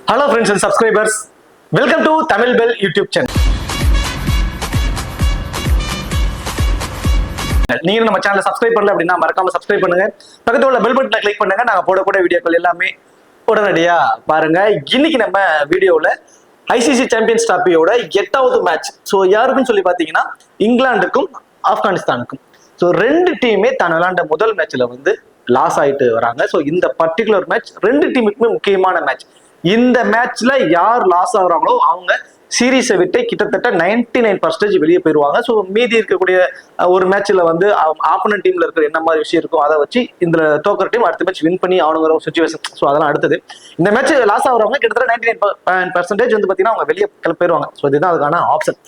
Hello friends and subscribers, welcome to Tamil Bell YouTube channel. நீங்க நம்ம சேனலை subscribe பண்ணல அப்படின்னா மறக்காம சப்ஸ்கிரைப் பண்ணுங்க. பக்கத்துல உள்ள பெல் பட்டனை கிளிக் பண்ணுங்க. நாங்க போடக்கூடிய வீடியோக்கள் எல்லாமே உடனடியா பாருங்க. இன்னைக்கு நம்ம வீடியோல ஐசிசி சாம்பியன்ஸ் டிராபியோட 8வது மேட்ச். ஸோ யாருக்குன்னு சொல்லி பாத்தீங்கன்னா இங்கிலாந்துக்கும் ஆப்கானிஸ்தானுக்கும். ஸோ ரெண்டு டீமே தான் விளையாண்ட முதல் மேட்ச்ல வந்து லாஸ் ஆயிட்டு வராங்க. ஸோ இந்த பர்டிகுலர் மேட்ச் ரெண்டு டீமுக்குமே முக்கியமான மேட்ச். இந்த மேட்ச்ல யார் லாஸ் ஆகுறாங்களோ அவங்க சீரீஸை விட்டு கிட்டத்தட்ட 99% வெளியே போயிருவாங்க. ஸோ மீதி இருக்கக்கூடிய ஒரு மேட்ச்ல வந்து ஆப்போனன்ட் டீம்ல இருக்கிற என்ன மாதிரி விஷயம் இருக்கும் அதை வச்சு இந்த தோக்கர் டீம் அடுத்த மேட்ச் வின் பண்ணி ஆகணுங்கிற ஒரு சுச்சுவேஷன். ஸோ அதெல்லாம் அடுத்தது. இந்த மேட்ச் லாஸ் ஆகுறவங்க கிட்டத்தட்ட 99% வந்து பார்த்தீங்கன்னா அவங்க வெளியே போயிருவாங்க. ஸோ இதுதான் அதுக்கான ஆப்ஷன்.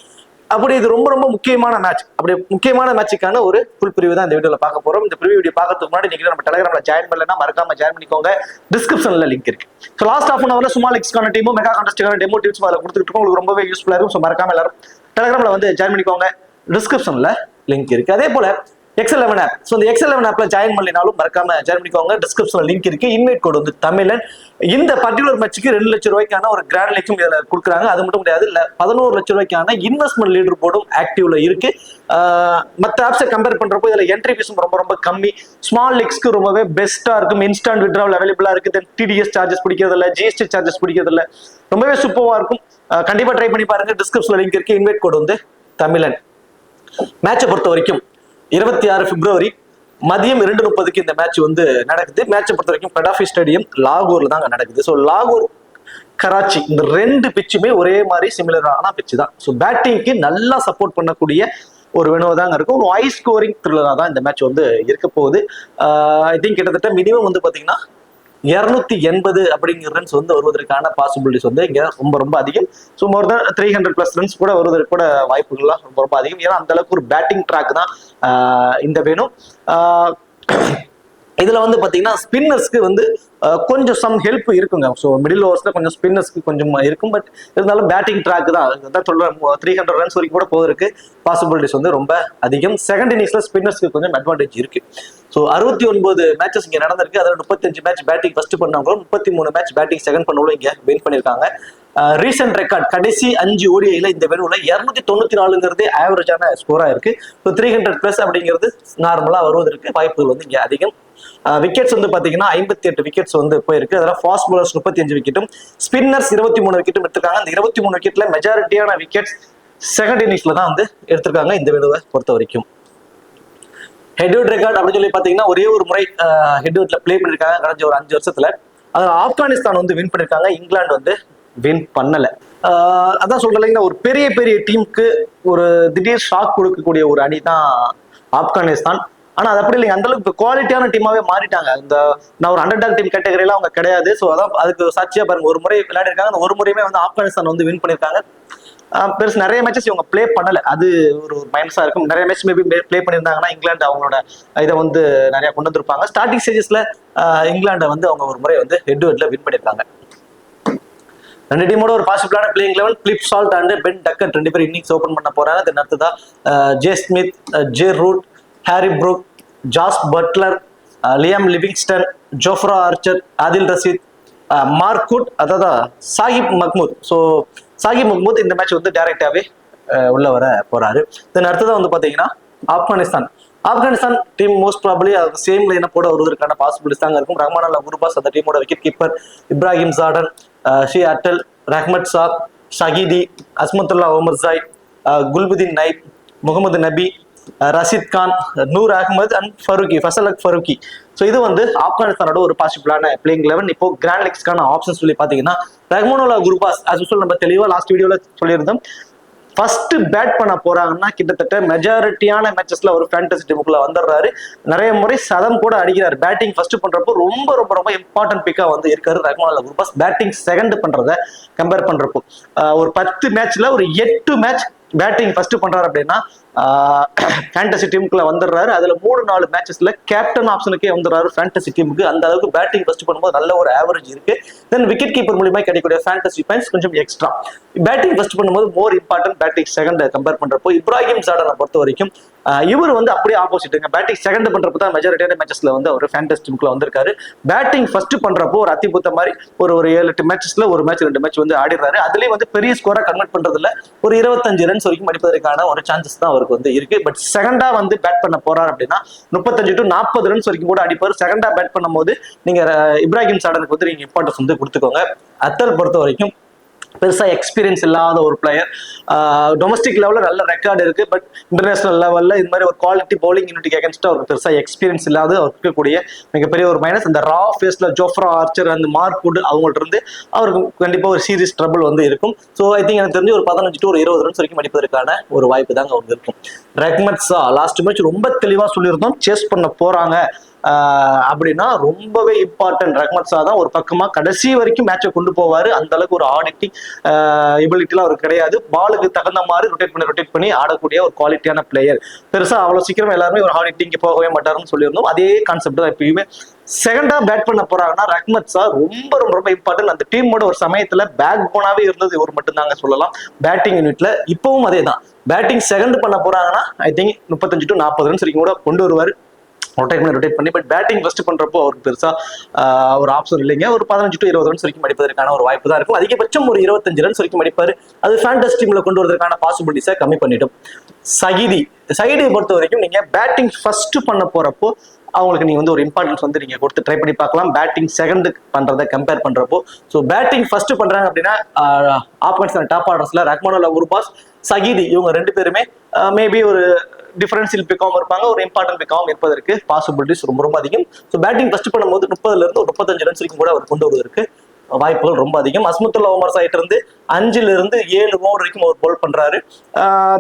அப்படி இது ரொம்ப ரொம்ப முக்கியமான மேட்ச். அப்படி முக்கியமான மேட்சுக்கான ஒரு ஃபுல் பிரிவு தான் இந்த வீடியோல பார்க்க போறோம். இந்த பிரிவு வீடியோ பார்க்கறதுக்கு முன்னாடி நீங்க நம்ம டெலிகிராம்ல ஜாயின் பண்ணலன்னா மறக்காம ஜாயின் பண்ணிக்கோங்க. டிஸ்கிரிப்ஷன்ல லிங்க் இருக்கு. ஸோ லாஸ்ட் ஹாஃப் அன் அவர்ல ஸ்மால் எக்ஸ்க்கான டீமும் மெகா கான்டெஸ்டுக்கான டெமோ டிப்ஸ் அதில் கொடுத்துட்டு இருக்கோம். உங்களுக்கு ரொம்பவே யூஸ்ஃபுல்லா இருக்கும். ஸோ மறக்காம எல்லாரும் டெலிகிராம்ல வந்து ஜாயின் பண்ணிக்கோங்க. டிஸ்கிரிப்ஷன்ல லிங்க் இருக்கு. அதே போல X11 ஆப். ஸோ இந்த X11 ஆப்ல ஜாயின் பண்ணலினாலும் மறக்காம ஜாயின் பண்ணிக்கோங்க. டிஸ்கிரிப்ஷன்ல லிங்க் இருக்கு. இன்வைட் கோட் வந்து தமிழன். இந்த பர்டிகுலர் மேட்சுக்கு 2 லட்சம் ரூபாய்க்கான ஒரு கிராண்ட் லீக்கும் இதுல கொடுக்குறாங்க. அது மட்டும் கிடையாது, 11 லட்சம் ரூபாய்க்கான இன்வெஸ்ட்மெண்ட் லீடர் போர்டும் ஆக்டிவ்ல இருக்கு. மற்ற ஆப்ஸை கம்பேர் பண்றப்போ இதுல என்ட்ரி ஃபீஸும் ரொம்ப ரொம்ப கம்மி. ஸ்மால் லீக்ஸ்க்கு ரொம்பவே பெஸ்டா இருக்கும். இன்ஸ்டன்ட் வித்ட்ராவல் அவைலபிளா இருக்கு. தென் TDS சார்ஜஸ் பிடிக்கிறது இல்ல, GST சார்ஜஸ் பிடிக்கிறது இல்ல. ரொம்பவே சூப்பரா இருக்கும். கண்டிப்பா ட்ரை பண்ணி பாருங்க. டிஸ்கிரிப்ஷன்ல லிங்க் இருக்கு. இன்வைட் கோட் வந்து தமிழன். மேட்சை பொறுத்த வரைக்கும் 26 பிப்ரவரி மதியம் 2:30 இந்த மேட்ச் வந்து நடக்குது. மேட்சை பொறுத்த வரைக்கும் கடாஃபி ஸ்டேடியம் லாகூர்ல தான் நடக்குது. ஸோ லாகூர் கராச்சி இந்த ரெண்டு பிச்சுமே ஒரே மாதிரி சிமிலரான பிச்சு தான். ஸோ பேட்டிங்க்கு நல்லா சப்போர்ட் பண்ணக்கூடிய ஒரு வினோதாங்க இருக்கும். ஒரு ஹை ஸ்கோரிங் த்ரில்லரா தான் இந்த மேட்ச் வந்து இருக்க போகுது. ஐ திங்க் கிட்டத்தட்ட மினிமம் வந்து பாத்தீங்கன்னா 280 அப்படிங்கிற ரன்ஸ் வந்து வருவதற்கான பாசிபிலிட்டிஸ் வந்து இங்க ரொம்ப ரொம்ப அதிகம். ஸோ மோர் தான் 300+ ரன்ஸ் கூட வருவதற்கு கூட வாய்ப்புகள்லாம் ரொம்ப ரொம்ப அதிகம். ஏன்னா அந்த அளவுக்கு ஒரு பேட்டிங் ட்ராக் தான் இந்த வேணும். இதுல வந்து பாத்தீங்கன்னா ஸ்பின்னர்ஸ்க்கு வந்து கொஞ்சம் சம் ஹெல்ப் இருக்குங்க. ஸோ மிடில் ஓவர்ஸ்ல கொஞ்சம் ஸ்பின்னர்ஸ்க்கு கொஞ்சம் இருக்கும். பட் இருந்தாலும் பேட்டிங் ட்ராக் தான் சொல்றேன். 300 ரன்ஸ் வரைக்கும் கூட போவதற்கு பாசிபிலிட்டிஸ் வந்து ரொம்ப அதிகம். செகண்ட் இன்னிங்ஸ்ல ஸ்பின்னர்ஸ்க்கு கொஞ்சம் அட்வான்டேஜ் இருக்கு. ஸோ 69 மேட்சஸ் இங்க நடந்திருக்கு. அதில் 35 மேட்ச் பேட்டிங் ஃபர்ஸ்ட் பண்ணவங்களும் 33 மேட்ச் பேட்டிங் செகண்ட் பண்ணவங்களும் இங்க வின் பண்ணியிருக்காங்க. ரீசெண்ட் ரெக்கார்ட் கடைசி 5 ஓடிஐல இந்த வெறுவுல 294ங்கிறதே ஆவரேஜான ஸ்கோரா இருக்கு. ஸோ 300+ அப்படிங்கிறது நார்மலா வருவதற்கு வாய்ப்புகள் வந்து இங்க அதிகம். விக்கெட்ஸ் வந்து பாத்தீங்கன்னா 58 விக்கெட்ஸ் வந்து போயிருக்கு. அதெல்லாம் ஃபாஸ்ட் பவுலர்ஸ் 35 விக்கெட்டும் ஸ்பின்னர்ஸ் 23 விக்கெட்டும் எடுத்திருக்காங்க. அந்த 23 விக்கெட்ல மெஜாரிட்டியான விக்கெட்ஸ் செகண்ட் இன்னிங்ஸ்ல தான் வந்து எடுத்திருக்காங்க இந்த வெறுவை பொறுத்த வரைக்கும். ஹெட்வுட் ரெக்கார்ட் அப்படின்னு சொல்லி பாத்தீங்கன்னா ஒரே ஒரு முறை ஹெட்வுட்ல பிளே பண்ணிருக்காங்க கடந்த ஒரு 5 வருஷத்துல. அதுல ஆப்கானிஸ்தான் வந்து வின் பண்ணிருக்காங்க. இங்கிலாந்து வந்து வின் பண்ணல. அதான் சொல்றேன், ஒரு பெரிய பெரிய டீமுக்கு ஒரு திடீர் ஷாக் கொடுக்கக்கூடிய ஒரு அணி தான் ஆப்கானிஸ்தான். ஆனா அது அப்படி இல்லைங்க. அந்த அளவுக்கு குவாலிட்டியான டீமாவே மாறிட்டாங்க. இந்த நான் ஒரு அண்டர் டாக் டீம் கேட்டகரியில அவங்க கிடையாது. ஸோ அதான் அதுக்கு சாட்சியா பாருங்க, ஒரு முறை விளையாடி இருக்காங்க. அந்த ஒரு முறையுமே வந்து ஆப்கானிஸ்தான் வந்து வின் பண்ணிருக்காங்க. பெருசு நிறைய மேட்சஸ் இவங்க பிளே பண்ணல. அது ஒரு மைனஸா இருக்கும். நிறைய மேட்ச் மேபி பிளே பண்ணியிருந்தாங்கன்னா இங்கிலாந்து அவங்களோட இதை வந்து நிறைய கொண்டு வந்திருப்பாங்க. ஸ்டார்டிங் ஸ்டேஜஸ்ல இங்கிலாண்டை வந்து அவங்க ஒரு முறை வந்து ஹெட்வுட்ல வின் பண்ணியிருக்காங்க. ரெண்டு டீமோட ஒரு பாசிபிளான playing level Philip Salt and Ben Duckett 2 பேர் இன்னிங்ஸ் ஓபன் பண்ண போறாங்க. தென் அடுத்ததா J Smith, J Root, Harry Brook, Jos Buttler, Liam Livingstone, Jofra Archer, Adil Rashid, Mark Wood, அதாவது சாகிப் மஹ்மூத். ஸோ சாகிப் மஹ்மூத் இந்த மேட்ச் வந்து டைரக்டாவே உள்ள வர போறாரு. தென் அடுத்ததான் வந்து பாத்தீங்கன்னா Afghanistan team most probably same லைனை போட வருவதற்கான பாசிபிலிட்டிஸ் தாங்க இருக்கும். ரஹ்மான் அல்லா குர்பாஸ் அந்த டீமோட விக்கெட் கீப்பர், இப்ராஹிம் ஜார்டன், ஷி அட்டல், ரஹ்மத் ஷா, ஷஹீதி, அஸ்மத்துல்லா ஒமர்சாய், குல்புதீன் நைப், முகமது நபி, ரஷீத் கான், நூர் அகமது அண்ட் ஃபசல் ஃபரூக்கி. ஸோ இது வந்து ஆப்கானிஸ்தானோட ஒரு பாசிபிளான பிளேயிங் லெவன். இப்போ கிராண்ட் லீக்ஸ்க்கான ஆப்ஷன்ஸ் சொல்லி பாத்தீங்கன்னா ரஹ்மான் அல்லா குர்பாஸ் நம்ம தெளிவா லாஸ்ட் வீடியோல சொல்லியிருந்தோம். ஃபர்ஸ்ட் பேட் பண்ண போறாங்கன்னா கிட்டத்தட்ட மெஜாரிட்டியான மேட்சஸ்ல ஒரு ஃபேண்டசி டீமுக்குள்ள வந்துடுறாரு. நிறைய முறை சதம் கூட அடிக்கிறாரு. பேட்டிங் ஃபர்ஸ்ட் பண்றப்போ ரொம்ப ரொம்ப ரொம்ப இம்பார்ட்டன்ட் பிக்கா வந்து இருக்காரு ரஹ்மான் அல்லா குர்பாஸ். பேட்டிங் செகண்ட் பண்றத கம்பேர் பண்றப்போ ஒரு 10 மேட்ச்ல ஒரு 8 மேட்ச் பேட்டிங் ஃபர்ஸ்ட் பண்றாரு அப்படின்னா ஃபேண்டசி டீமுக்குள்ள வந்துடுறாரு. அதுல 3-4 மேட்சஸ்ல கேப்டன் ஆப்ஷனுக்கே வந்துடுறாரு ஃபேண்டசி டீமுக்கு. அந்த அளவுக்கு பேட்டிங் ஃபர்ஸ்ட் பண்ணும்போது நல்ல ஒரு ஆவரேஜ் இருக்கு. தென் விக்கெட் கீப்பர் மூலியமா கிடைக்கக்கூடிய ஃபேண்டசி பாயிண்ட்ஸ் கொஞ்சம் எக்ஸ்ட்ரா. பேட்டிங் ஃபர்ஸ்ட் பண்ணும்போது more important batting second compare பண்றப்போ இப்ராஹிம் ஜாடனை பொறுத்த வரைக்கும் இவர் வந்து அப்படியே ஆப்போசிட்டுங்க. பேட்டிங் செகண்ட் பண்றப்போ தான் மெஜாரிட்டியான மேட்சஸ்ல வந்து அவர் ஃபேண்டசி டீமுக்குள்ள வந்திருக்காரு. பேட்டிங் ஃபர்ஸ்ட் பண்றப்போ ஒரு அத்திபுத்த மாதிரி ஒரு 7-8 மேட்சஸ்ல ஒரு மேட்ச் 2 மேட்ச் வந்து ஆடிடுறாரு. அதுலயே வந்து பெரிய ஸ்கோரா கன்வெர்ட் பண்றதுல ஒரு 25 ரன்ஸ் வரைக்கும் அடிப்பதற்கான ஒரு சான்சஸ் தான் அவருக்கு வந்து இருக்கு. பட் செகண்டா வந்து பேட் பண்ண போறாரு அப்படின்னா 35 to 40 ரன்ஸ் வரைக்கும் கூட அடிப்பாரு. செகண்டா பேட் பண்ணும்போது நீங்க இப்ராஹிம் சாடனுக்கு வந்து நீங்க இம்பார்ட்டன்ஸ் வந்து கொடுத்துக்கோங்க. அத்தல் பொறுத்த வரைக்கும் பெருசா எக்ஸ்பீரியன்ஸ் இல்லாத ஒரு பிளேயர். டொமஸ்டிக் லெவலில் நல்ல ரெக்கார்டு இருக்கு. பட் இன்டர்நேஷனல் லெவலில் இது மாதிரி ஒரு குவாலிட்டி பவுலிங் யூனிட்டுக்கு அகேன்ஸ்டா அவருக்கு பெருசா எக்ஸ்பீரியன்ஸ் இல்லாத அவருக்கு இருக்கக்கூடிய மிகப்பெரிய ஒரு மைனஸ். இந்த ரா ஃபேஸ்ல ஜோஃப்ரா ஆர்ச்சர் அந்த மார்க்வுட் அவங்கள்ட்ட இருந்து அவருக்கு கண்டிப்பா ஒரு சீரியஸ் ட்ரபிள் வந்து இருக்கும். ஸோ ஐ திங்க் எனக்கு தெரிஞ்சு ஒரு 15 to 20 ரன்ஸ் வரைக்கும் அடிப்பதற்கான ஒரு வாய்ப்பு தாங்க அவருக்கு இருக்கும். ரஹ்மத் ஷா லாஸ்ட் மேட்ச் ரொம்ப தெளிவா சொல்லியிருந்தோம், சேஸ் பண்ண போறாங்க அப்படின்னா ரொம்பவே இம்பார்ட்டன்ட். ரஹ்மத் ஷா தான் ஒரு பக்கமா கடைசி வரைக்கும் மேட்சை கொண்டு போவாரு. அந்த அளவுக்கு ஒரு ஆடிட்டிங் எபிலிட்டிலாம் அவருக்கு கிடையாது. பாலுக்கு தகுந்த மாதிரி ரொட்டேட் பண்ணி ஆடக்கூடிய ஒரு குவாலிட்டியான பிளேயர். பெருசா அவ்வளவு சீக்கிரம் எல்லாருமே ஒரு ஆடிட்டிங்க்கு போகவே மாட்டாருன்னு சொல்லியிருந்தோம். அதே கான்செப்ட் தான் எப்பயுமே. செகண்டா பேட் பண்ண போறாங்கன்னா ரஹ்மத் ஷா ரொம்ப ரொம்ப ரொம்ப இம்பார்ட்டன்ட். அந்த டீமோட ஒரு சமயத்துல பேக் போனாவே இருந்தது இவர் மட்டும் தாங்க சொல்லலாம் பேட்டிங் யூனிட்ல. இப்பவும் அதே தான். பேட்டிங் செகண்ட் பண்ண போறாங்கன்னா ஐ திங்க் 35 to 40 ரன்ஸ் வரைக்கும் கூட கொண்டு வருவாரு ரொட்டேட் பண்ணி. பட் பேட்டிங் ஃபர்ஸ்ட் பண்றப்போ அவருக்கு பெருசா ஒரு ஆப்ஷன் இல்லைங்க. ஒரு 15 to 20 ரன்ஸ் வரைக்கும் அடிப்பதற்கான ஒரு வாய்ப்பு தான் இருக்கும். அதிகபட்சம் ஒரு 25 ரன்ஸ் வரைக்கும் அடிப்பாரு. அது ஃபேண்டசி டீம்ல கொண்டு வரதுக்கான பாசிபிலிட்டிஸை கம்மி பண்ணிடும். சகிதியை பொறுத்த வரைக்கும் நீங்க பேட்டிங் ஃபர்ஸ்ட் பண்ண போறப்போ அவங்களுக்கு நீங்க வந்து ஒரு இம்பார்ட்டன்ஸ் வந்து நீங்க கொடுத்து ட்ரை பண்ணி பார்க்கலாம். பேட்டிங் செகண்ட் பண்றதை கம்பேர் பண்றப்போ. ஸோ பேட்டிங் ஃபர்ஸ்ட் பண்றாங்க அப்படின்னா ஆப்போனன்ஸ் டாப் ஆர்டர்ஸ்ல ரஹ்மானுல்லா குர்பாஸ், சகிதி இவங்க 2 பேருமே மேபி ஒரு டிஃபரன்ஷியல் பிக்காவும் இருப்பாங்க, ஒரு இம்பார்ட்டன்ட் பிக்காவும் இருப்பதற்கு பாசிபிலிட்டிஸ் ரொம்ப ரொம்ப அதிகம். ஸோ பேட்டிங் ஃபர்ஸ்ட் பண்ணும்போது 30ல இருந்து ஒரு 35 ரன்ஸ் வரைக்கும் கூட அவர் கொண்டு வருவதற்கு வாய்ப்புகள் ரொம்ப அதிகம். அஸ்மத்துல்லா உமர் சைட் இருந்து 5ல இருந்து 7 ஓவர் வரைக்கும் அவர் போல் பண்றாரு.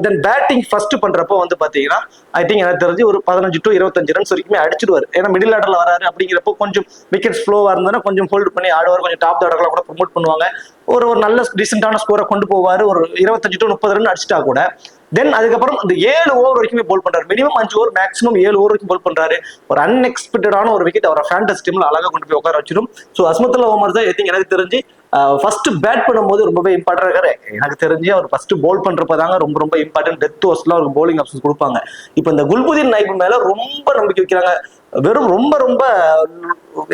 தென் பேட்டிங் ஃபர்ஸ்ட் பண்றப்போ வந்து பாத்தீங்கன்னா ஐ திங்க் எனக்கு தெரிஞ்சு ஒரு 15 to 25 ரன்ஸ் வரைக்குமே அடிச்சிடுவார். ஏன்னா மிடில் ஆர்டர்ல வராரு அப்படிங்கிறப்போ கொஞ்சம் விக்கெட் ஃப்ளோவா இருந்ததுன்னா கொஞ்சம் ஹோல்டு பண்ணி ஆடுவார். கொஞ்சம் டாப் ஆர்டர்ல கூட ப்ரொமோட் பண்ணுவாங்க. ஒரு நல்ல டீசென்டான ஸ்கோரை கொண்டு போவாரு. ஒரு 25 to 30 ரன் அடிச்சிட்டா கூட தென் அதுக்கப்புறம் அந்த 7 ஓவர் வரைக்குமே போல் பண்றாரு. மினிமம் 5 ஓவர் மேக்ஸிமம் 7 ஓவர் வரைக்கும் போல் பண்றாரு. ஒரு அன்எக்ஸ்பெக்டடான ஒரு விக்கெட் அவரை ஃபேண்டசி டீம்ல அழகா கொண்டு போய் உட்கார வச்சிடும். ஸோ அஸ்மத்துல்லா உமர் தான் எனக்கு தெரிஞ்சு ஃபர்ஸ்ட் பேட் பண்ணும்போது ரொம்பவே இம்பார்ட்டன்ட் இருக்காரு. எனக்கு தெரிஞ்சு அவர் ஃபர்ஸ்ட் போல் பண்றப்பதாங்க ரொம்ப ரொம்ப இம்பார்ட்டன்ட். டெத் ஓவர்ஸ்ல அவருக்கு போலிங் ஆப்ஷன்ஸ் கொடுப்பாங்க. இப்போ இந்த குல்புதீன் நைப் மேல ரொம்ப நம்பிக்கை வைக்கிறாங்க. வெறும் ரொம்ப ரொம்ப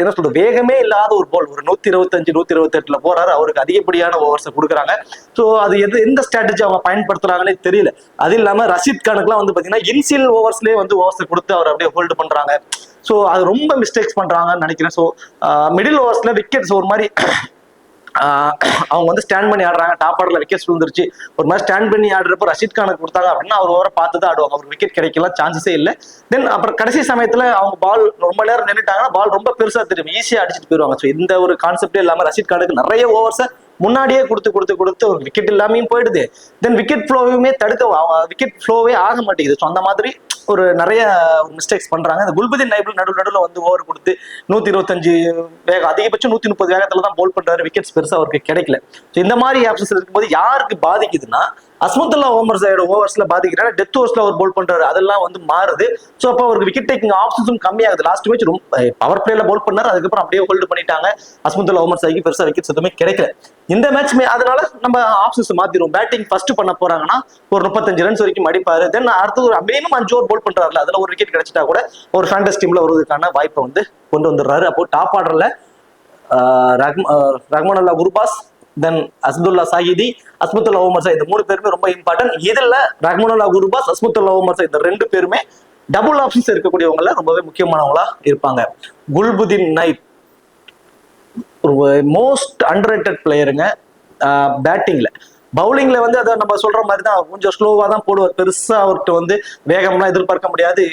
என்ன சொல்றது வேகமே இல்லாத ஒரு போல் ஒரு 125 128ல போறாரு. அவருக்கு அதிகப்படியான ஓவர்ஸை கொடுக்குறாங்க. ஸோ அது எந்த ஸ்ட்ராட்டஜி அவங்க பயன்படுத்துறாங்கன்னே தெரியல. அது இல்லாம ரஷீத் கானுக்குலாம் வந்து பாத்தீங்கன்னா இன்சியல் ஓவர்ஸ்லேயே வந்து ஓவர்ஸை கொடுத்து அவர் அப்படியே ஹோல்டு பண்றாங்க. ஸோ அது ரொம்ப மிஸ்டேக்ஸ் பண்றாங்கன்னு நினைக்கிறேன். ஸோ மிடில் ஓவர்ஸ்ல விக்கெட்ஸ் ஒரு மாதிரி அவங்க வந்து ஸ்டாண்ட் பண்ணி ஆடுறாங்க. டாப் ஆர்டர்ல விக்கெட்ஸ் விழுந்துருச்சு. ஒரு மாதிரி ஸ்டாண்ட் பண்ணி ஆடுறப்போ ரஷீத் கானுக்கு கொடுத்தாங்க அப்படின்னா அவர் ஓவரை பார்த்து தான் ஆடுவாங்க. அவர் விக்கெட் கிடைக்கலாம் சான்சஸே இல்லை. தென் அப்புறம் கடைசி சமயத்துல அவங்க பால் ரொம்ப நேரம் நின்றுட்டாங்கன்னா பால் ரொம்ப பெருசா தெரியும், ஈஸியா அடிச்சுட்டு போயிருவாங்க. ஸோ இந்த ஒரு கான்செப்டே இல்லாம ரஷீத் கானுக்கு நிறைய ஓவர்ஸை முன்னாடியே கொடுத்து ஒரு விக்கெட் இல்லாமையும் போயிடுது. தென் விக்கெட் ஃப்ளோவையுமே விக்கெட் ஃப்ளோவே ஆக மாட்டேங்குது. ஸோ அந்த மாதிரி ஒரு நிறைய மிஸ்டேக்ஸ் பண்றாங்க. இந்த குல்புதீன் நைப் நடுவில் வந்து ஓவர் கொடுத்து 125 வேகம் அதிகபட்சம் 130 வேகத்துல தான் போல் பண்றாரு. விக்கெட்ஸ் பெருசா அவருக்கு கிடைக்கல. ஸோ இந்த மாதிரி ஆப்ஷன்ஸ் இருக்கும்போது யாருக்கு பாதிக்குதுன்னா அஸ்மத்துல்லா உமர் சைடு ஓவர்ஸ்ல பாதிக்கிறாரு. டெத் ஓவர்ஸ்ல அவர் போல் பண்றாரு. அதெல்லாம் வந்து மாறுது. ஸோ அப்போ அவருக்கு விக்கெட் டேக்கிங் ஆப்ஷன்ஸும் கம்மியாகுது. லாஸ்ட் மேட்ச் ரொம்ப பவர் பிளேல போல் பண்ணாரு. அதுக்கப்புறம் அப்படியே ஹோல்டு பண்ணிட்டாங்க. அஸ்மத்துல்லா உமர் சைக்கு பெருசா விக்கெட்ஸ் எதுவுமே கிடைக்கல. இந்த மேட்ச்மே அதனால நம்ம ஆப்ஷன்ஸ் மாத்திரும். பேட்டிங் ஃபர்ஸ்ட் பண்ண போறாங்கன்னா ஒரு 35 ரன்ஸ் வரைக்கும் அடிப்பாரு. தென் அடுத்து ஒரு மினிமம் 5 ஓவர் போல் பண்றாருல அதுல ஒரு விக்கெட் கிடைச்சிட்டா கூட ஒரு ஃபேண்டசி டீம்ல வருவதற்கான வாய்ப்பை வந்து கொண்டு வந்துடுறாரு. அப்போ டாப் ஆர்டர்ல ரஹ்மானுல்லா குர்பாஸ், தென் அஸ்துல்லா சாகிதி, அஸ்மத்துல்லா உமர் சைத் இந்த 3 பேருமே ரொம்ப இம்பார்ட்டன்ட். இதுல ரஹ்மானுல்லா குர்பாஸ், அஸ்மத்துல்லா உமர் சைத் இந்த 2 பேருமே டபுள் ஆப்ஷன்ஸ் இருக்கக்கூடியவங்கள ரொம்பவே முக்கியமானவங்களா இருப்பாங்க. குல்புதீன் நைப் ஒரு மோஸ்ட் அண்டர்ரேட்டட் பிளேயருங்க பேட்டிங்ல. பவுலிங்ல வந்து அதை நம்ம சொல்ற மாதிரி தான் கொஞ்சம் ஸ்லோவா தான் போடுவார். பெருசா அவர்கிட்ட வந்து வேகம்லாம் எதிர்பார்க்க முடியாது.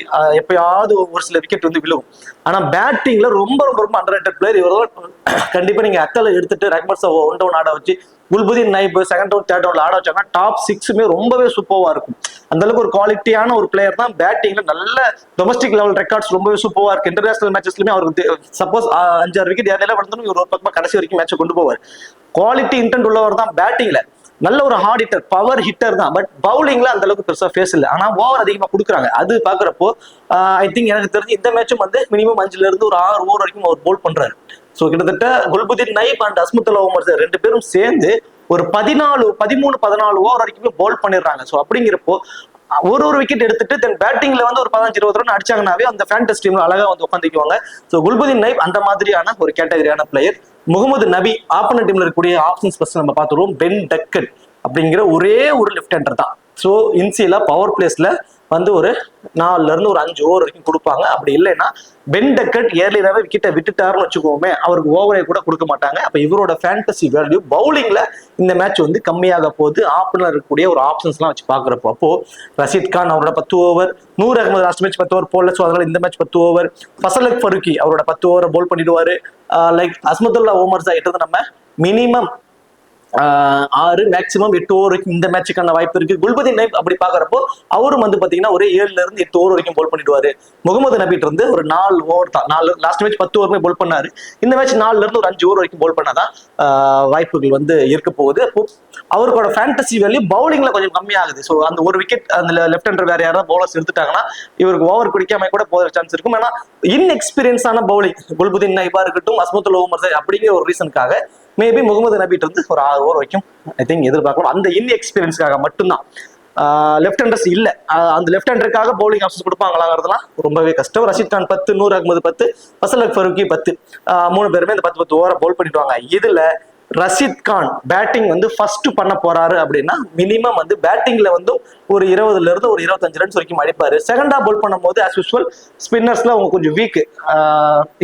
எப்பயாவது ஒரு சில விக்கெட் வந்து விழுகும். ஆனா பேட்டிங்ல ரொம்ப ரொம்ப ரொம்ப அண்டர்ரேட்டட் பிளேயர் இவர். கண்டிப்பா நீங்க அத்தல எடுத்துட்டு ரஹ்மத் ஷா 1 டவுன் ஆட வச்சு Gulbuddin Naib 2nd down 3rd டவுன்ல ஆட வச்சாங்கன்னா டாப் 6மே ரொம்பவே சூப்பர்வா இருக்கும். அந்த அளவுக்கு ஒரு குவாலிட்டியான ஒரு பிளேயர் தான். பேட்டிங்ல நல்ல டொமஸ்டிக் லெவல் ரெக்கார்ட்ஸ் ரொம்பவே சூப்பர்வா இருக்கு. இன்டர்நேஷனல் மேட்சஸ்லயுமே அவருக்கு சப்போஸ் 5-6 விக்கெட் யாரையில வந்து இவர் ஒரு பக்கமா கடைசி வரைக்கும் மேட்சை கொண்டு போவார். குவாலிட்டி இன்டென்ட் உள்ளவர் தான் பேட்டிங்ல. நல்ல ஒரு ஹார்ட் ஹிட்டர், பவர் ஹிட்டர் தான். பட் பவுலிங்ல அந்த அளவுக்கு பெருசா ஃபேஸ் இல்லை. ஆனா ஓவர் அதிகமா கொடுக்குறாங்க. அது பாக்குறப்போ ஐ திங்க் எனக்கு தெரிஞ்சு இந்த மேட்சும் வந்து மினிமம் 5ல இருந்து ஒரு 6 ஓவர் வரைக்கும் அவர் போல் பண்றாரு. ஸோ கிட்டத்தட்ட குல்புதீன் நைப் அண்ட் அஸ்மத்துல்லா உமர் ரெண்டு பேரும் சேர்ந்து ஒரு 13-14 ஓவர் வரைக்குமே போல் பண்ணிடுறாங்க. ஸோ அப்படிங்கிறப்போ ஒரு விக்கெட் எடுத்துட்டு தென் பேட்டிங்ல வந்து ஒரு 15-20 ரன் அடிச்சாங்கன்னாவே அந்த ஃபேண்டஸ் டீம்ல அழகா வந்து உட்காந்துக்குவாங்க. ஸோ குல்புதீன் நைப் அந்த மாதிரியான ஒரு கேட்டகரியான பிளேயர். முகமது நபி ஆப்போனன்ட் டீம்ல இருக்கக்கூடிய ஆப்ஷன்ஸ் ஃபர்ஸ்ட் நம்ம பார்த்துருவோம். பென் டக்கட் அப்படிங்கிற ஒரே ஒரு லெஃப்ட் ஹேண்டர் தான். ஸோ இன்சியலா பவர் பிளேஸ்ல வந்து ஒரு 4ல இருந்து ஒரு 5 ஓவர் வரைக்கும் கொடுப்பாங்க. அப்படி இல்லைன்னா பென் டக்கட் ஏர்லியராகவே விக்கெட்டை விட்டுட்டாருன்னு வச்சுக்கோமே, அவருக்கு ஓவரை கூட கொடுக்க மாட்டாங்க. அப்ப இவரோட ஃபேண்டசி வேல்யூ பவுலிங்ல இந்த மேட்ச் வந்து கம்மியாக போகுது. ஆப்பனர் இருக்கக்கூடிய ஒரு ஆப்ஷன்ஸ் எல்லாம் வச்சு பாக்குறப்போ அப்போ ரஷீத் கான் அவரோட 10 over, Noor Ahmad last match 10 over போடல. ஸோ அதனால இந்த மேட்ச் 10 ஓவர், ஃபசல் ஃபருக்கி அவரோட 10 ஓவரை போல் பண்ணிடுவாரு. லைக் அஸ்மத்துல்லா உமர் கிட்ட நம்ம மினிமம் 6 மேக்சிமம் 8 ஓவர் வரைக்கும் இந்த மேட்சுக்கான வாய்ப்பு இருக்கு. குல்புதீன் நைப் அப்படி பாக்குறப்போ அவரும் வந்து பாத்தீங்கன்னா ஒரு 7ல இருந்து 8 ஓவர் வரைக்கும் போல் பண்ணிடுவாரு. முகமது நபிட்டு இருந்து ஒரு 4 ஓவர் தான். லாஸ்ட் மேட்ச் 10 ஓவருமே போல் பண்ணாரு. இந்த மேட்ச் 4ல இருந்து ஒரு 5 ஓவர் வரைக்கும் போல் பண்ணாதான் வாய்ப்புகள் வந்து இருக்க போகுது. அப்போ அவருக்கோட ஃபேண்டசி வேல்யூ பவுலிங்ல கொஞ்சம் கம்மியாகுது. ஸோ அந்த ஒரு விக்கெட் அந்த லெஃப்ட் ஹேண்டர் வேற யாராவது பவுலர்ஸ் எடுத்துட்டாங்கன்னா இவருக்கு ஓவர் குடிக்காம கூட போகிற சான்ஸ் இருக்கும். ஏன்னா இன்எக்ஸ்பீரியன்ஸான பவுலிங் குல்புதீன் நைபா இருக்கட்டும், அஸ்மத்துல்லா உமர் அப்படிங்கிற ஒரு ரீசனுக்காக மேபி முகமது நபிட்டு இருந்து ஒரு 6 ஓவர் வரைக்கும் ஐ திங்க் எதிர்பார்க்கலாம். அந்த இன்எக்ஸ்பீரியன்ஸ்க்காக மட்டும்தான். லெஃப்ட் ஹேண்டர்ஸ் இல்ல, அந்த லெஃப்ட் ஹேண்டருக்காக பவுலிங் ஆப்ஷன்ஸ் கொடுப்பாங்களாங்கிறதுலாம் ரொம்பவே கஷ்டம். ரஷீத் கான் 10, நூர் அகமது 10, ஃபசல் ஃபருக்கி 10, 3 பேருமே இந்த 10 ஓவரை பவுல் பண்ணிடுவாங்க. இதுல ரஷீத் கான் பேட்டிங் வந்து ஃபர்ஸ்ட் பண்ண போறாரு அப்படின்னா மினிமம் வந்து பேட்டிங்ல வந்து ஒரு 20ல இருந்து ஒரு 25 ரன்ஸ் வரைக்கும் அடிப்பாரு. செகண்டா போல் பண்ணும்போது ஆஸ் யூஸ்வல் ஸ்பின்னர்ஸ்ல அவங்க கொஞ்சம் வீக்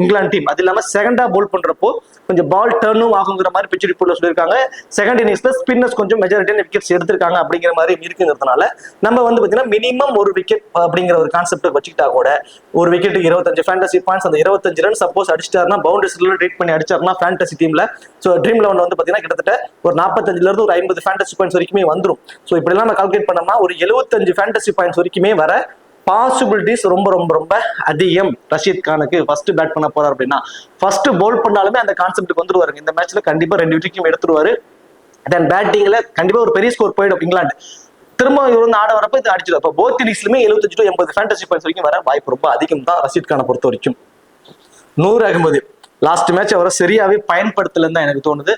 இங்கிலாந்து டீம். அது இல்லாம செகண்டா போல் பண்றப்போ கொஞ்சம் பால் டர்னும் ஆகுங்கிற மாதிரி பிச் ரிப்போர்ட்ல சொல்லியிருக்காங்க. செகண்ட் இன்னிங்ஸ்ல ஸ்பின்னர்ஸ் கொஞ்சம் மெஜாரிட்டியான விக்கெட்ஸ் எடுத்திருக்காங்க அப்படிங்கிற மாதிரி இருக்குங்கிறதுனால நம்ம வந்து பாத்தீங்கன்னா மினிமம் ஒரு விக்கெட் அப்படிங்கிற ஒரு கான்செப்ட் வச்சுக்கிட்டா கூட ஒரு விக்கெட்டுக்கு 25 ஃபேண்டசி பாயிண்ட்ஸ், அந்த 25 ரன் சப்போஸ் அடிச்சிட்டாருன்னா பவுண்டரிஸ்ல ட்ரீட் பண்ணி அடிச்சாருன்னா ஃபேண்டசி டீம்ல ஸோ ட்ரீம் லெவன் வந்து பாத்தீங்கன்னா கிட்டத்தட்ட ஒரு 45ல இருந்து ஒரு 50 ஃபேண்டசி பாயிண்ட்ஸ் வரைக்குமே வந்துடும். ஸோ இப்படி எல்லாம் நம்ம கால்குலேட் பண்ணோம்னா ஒரு 75 ஃபேண்டசி பாயிண்ட்ஸ் வரைக்குமே வர பாசிபிலிட்டிஸ் ரொம்ப ரொம்ப ரொம்ப அதிகம். ரஷீத் கானுக்கு ஃபர்ஸ்ட் பேட் பண்ண போறாரு அப்படின்னா ஃபர்ஸ்ட் பவுல் பண்ணாலுமே அந்த கான்செப்ட்டுக்கு வந்துருவாரு. இந்த மேட்ச்ல கண்டிப்பா 2 விக்கெட்டும் எடுத்துருவாரு. தென் பேட்டிங்ல கண்டிப்பா ஒரு பெரிய ஸ்கோர் போயிடும் இங்கிலாந்து. திரும்ப இவர் வந்து ஆட வரப்ப இது அடிச்சிடும். அப்போ போத் இன்னிங்ஸ்லுமே 75 to 80 ஃபேண்டசி பாயிண்ட்ஸ் வரைக்கும் வர வாய்ப்பு ரொம்ப அதிகம் தான் ரஷீத் கானை பொறுத்த வரைக்கும். நூர் அகமது லாஸ்ட் மேட்ச் அவரை சரியாவே பயன்படுத்தலன்னு தான் எனக்கு தோணுது.